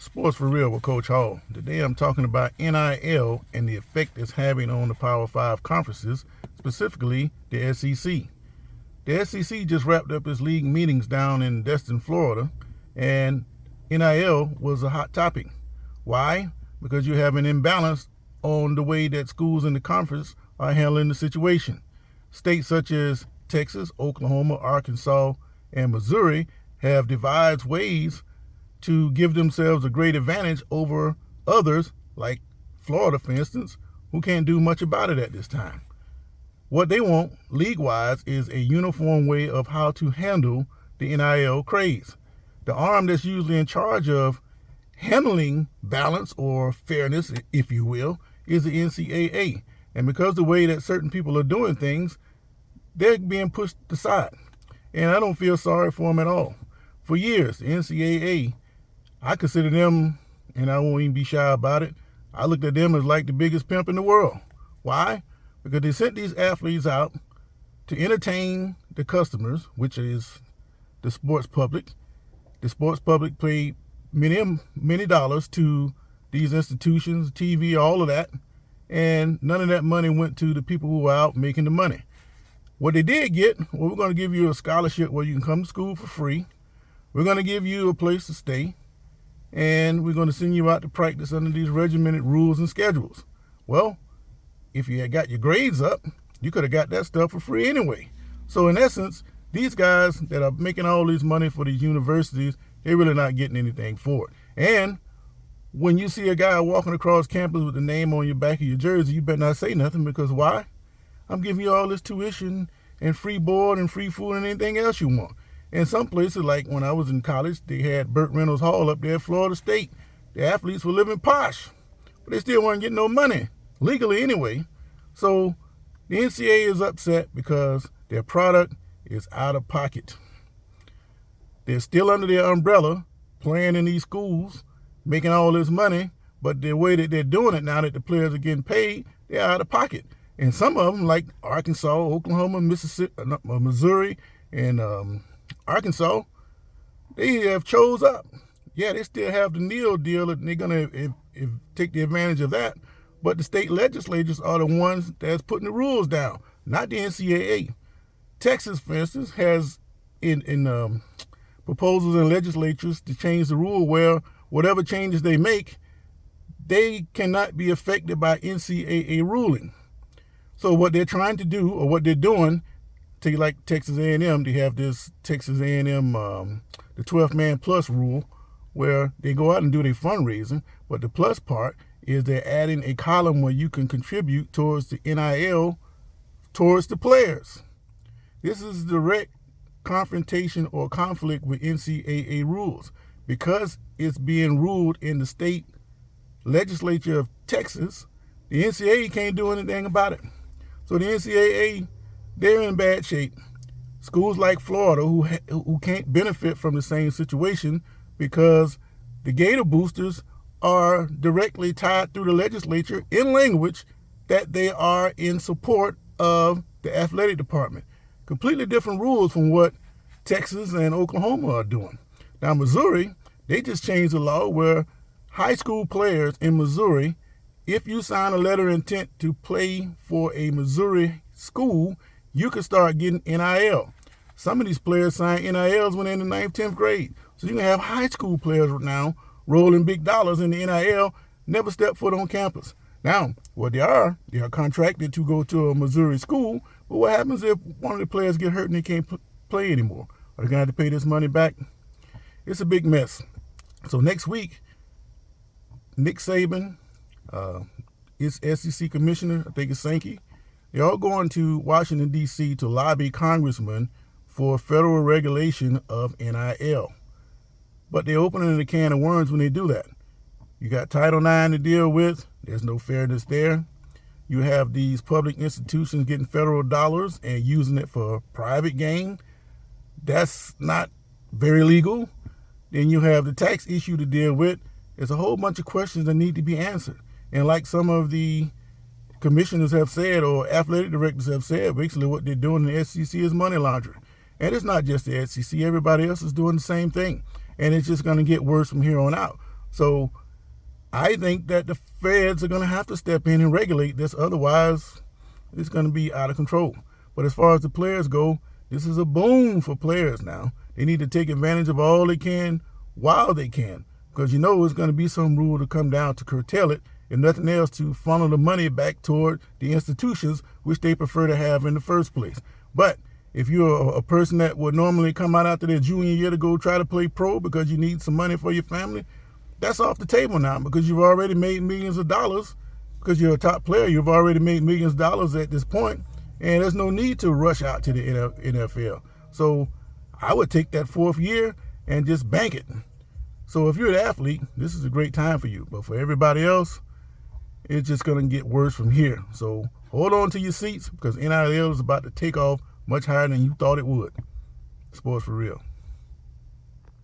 Sports for Real with Coach Hall. Today I'm talking about NIL and the effect it's having on the Power 5 conferences, specifically the SEC. The SEC just wrapped up its league meetings down in Destin, Florida, and NIL was a hot topic. Why? Because you have an imbalance on the way that schools in the conference are handling the situation. States such as Texas, Oklahoma, Arkansas, and Missouri have devised ways to give themselves a great advantage over others, like Florida, for instance, who can't do much about it at this time. What they want, league-wise, is a uniform way of how to handle the NIL craze. The arm that's usually in charge of handling balance or fairness, if you will, is the NCAA. And because the way that certain people are doing things, they're being pushed aside. And I don't feel sorry for them at all. For years, the NCAA, I consider them, and I won't even be shy about it, I looked at them as like the biggest pimp in the world. Why? Because they sent these athletes out to entertain the customers, which is the sports public. The sports public paid many dollars to these institutions, TV, all of that, and none of that money went to the people who were out making the money. What they did get, well, we're going to give you a scholarship where you can come to school for free. We're going to give you a place to stay. And we're going to send you out to practice under these regimented rules and schedules. Well, if you had got your grades up, you could have got that stuff for free anyway. So in essence, these guys that are making all this money for these universities, they're really not getting anything for it. And when you see a guy walking across campus with the name on your back of your jersey, you better not say nothing, because why? I'm giving you all this tuition and free board and free food and anything else you want. In some places, like when I was in college, they had Burt Reynolds Hall up there at Florida State. The athletes were living posh, but they still weren't getting no money, legally anyway. So the NCAA is upset because their product is out of pocket. They're still under their umbrella, playing in these schools, making all this money, but the way that they're doing it now that the players are getting paid, they're out of pocket. And some of them, like Arkansas, Oklahoma, Mississippi, Missouri, and Arkansas, they have chose up. Yeah, they still have the NIL deal, and they're going to take the advantage of that. But the state legislatures are the ones that's putting the rules down, not the NCAA. Texas, for instance, has in proposals in legislatures to change the rule where whatever changes they make, they cannot be affected by NCAA ruling. So what they're trying to do, or what they're doing, take like Texas A&M, they have this Texas A&M, the 12 man plus rule, where they go out and do their fundraising, but the plus part is they're adding a column where you can contribute towards the NIL, towards the players. This is direct confrontation or conflict with NCAA rules, because it's being ruled in the state legislature of Texas. The NCAA can't do anything about it. So the NCAA, they're in bad shape. Schools like Florida, who can't benefit from the same situation because the Gator boosters are directly tied through the legislature in language that they are in support of the athletic department. Completely different rules from what Texas and Oklahoma are doing. Now, Missouri, they just changed the law where high school players in Missouri, if you sign a letter of intent to play for a Missouri school, you can start getting NIL. Some of these players sign NILs when they're in the 9th, 10th grade. So you can have high school players now rolling big dollars in the NIL, never step foot on campus. Now, what they are contracted to go to a Missouri school, but what happens if one of the players get hurt and they can't play anymore? Are they going to have to pay this money back? It's a big mess. So next week, Nick Saban, his SEC commissioner, I think it's Sankey, they're all going to Washington, D.C. to lobby congressmen for federal regulation of NIL. But they're opening a can of worms when they do that. You got Title IX to deal with. There's no fairness there. You have these public institutions getting federal dollars and using it for private gain. That's not very legal. Then you have the tax issue to deal with. There's a whole bunch of questions that need to be answered. And like some of the commissioners have said, or athletic directors have said, basically what they're doing in the SEC is money laundering. And it's not just the SEC. Everybody else is doing the same thing. And it's just going to get worse from here on out. So I think that the feds are going to have to step in and regulate this. Otherwise, it's going to be out of control. But as far as the players go, this is a boon for players now. They need to take advantage of all they can while they can, because it's going to be some rule to come down to curtail it, if nothing else, to funnel the money back toward the institutions which they prefer to have in the first place. But if you're a person that would normally come out after their junior year to go try to play pro because you need some money for your family, that's off the table now, because you've already made millions of dollars. Because you're a top player, you've already made millions of dollars at this point, and there's no need to rush out to the NFL. So I would take that 4th year and just bank it. So if you're an athlete, this is a great time for you. But for everybody else, it's just going to get worse from here. So hold on to your seats, because NIL is about to take off much higher than you thought it would. Sports for real.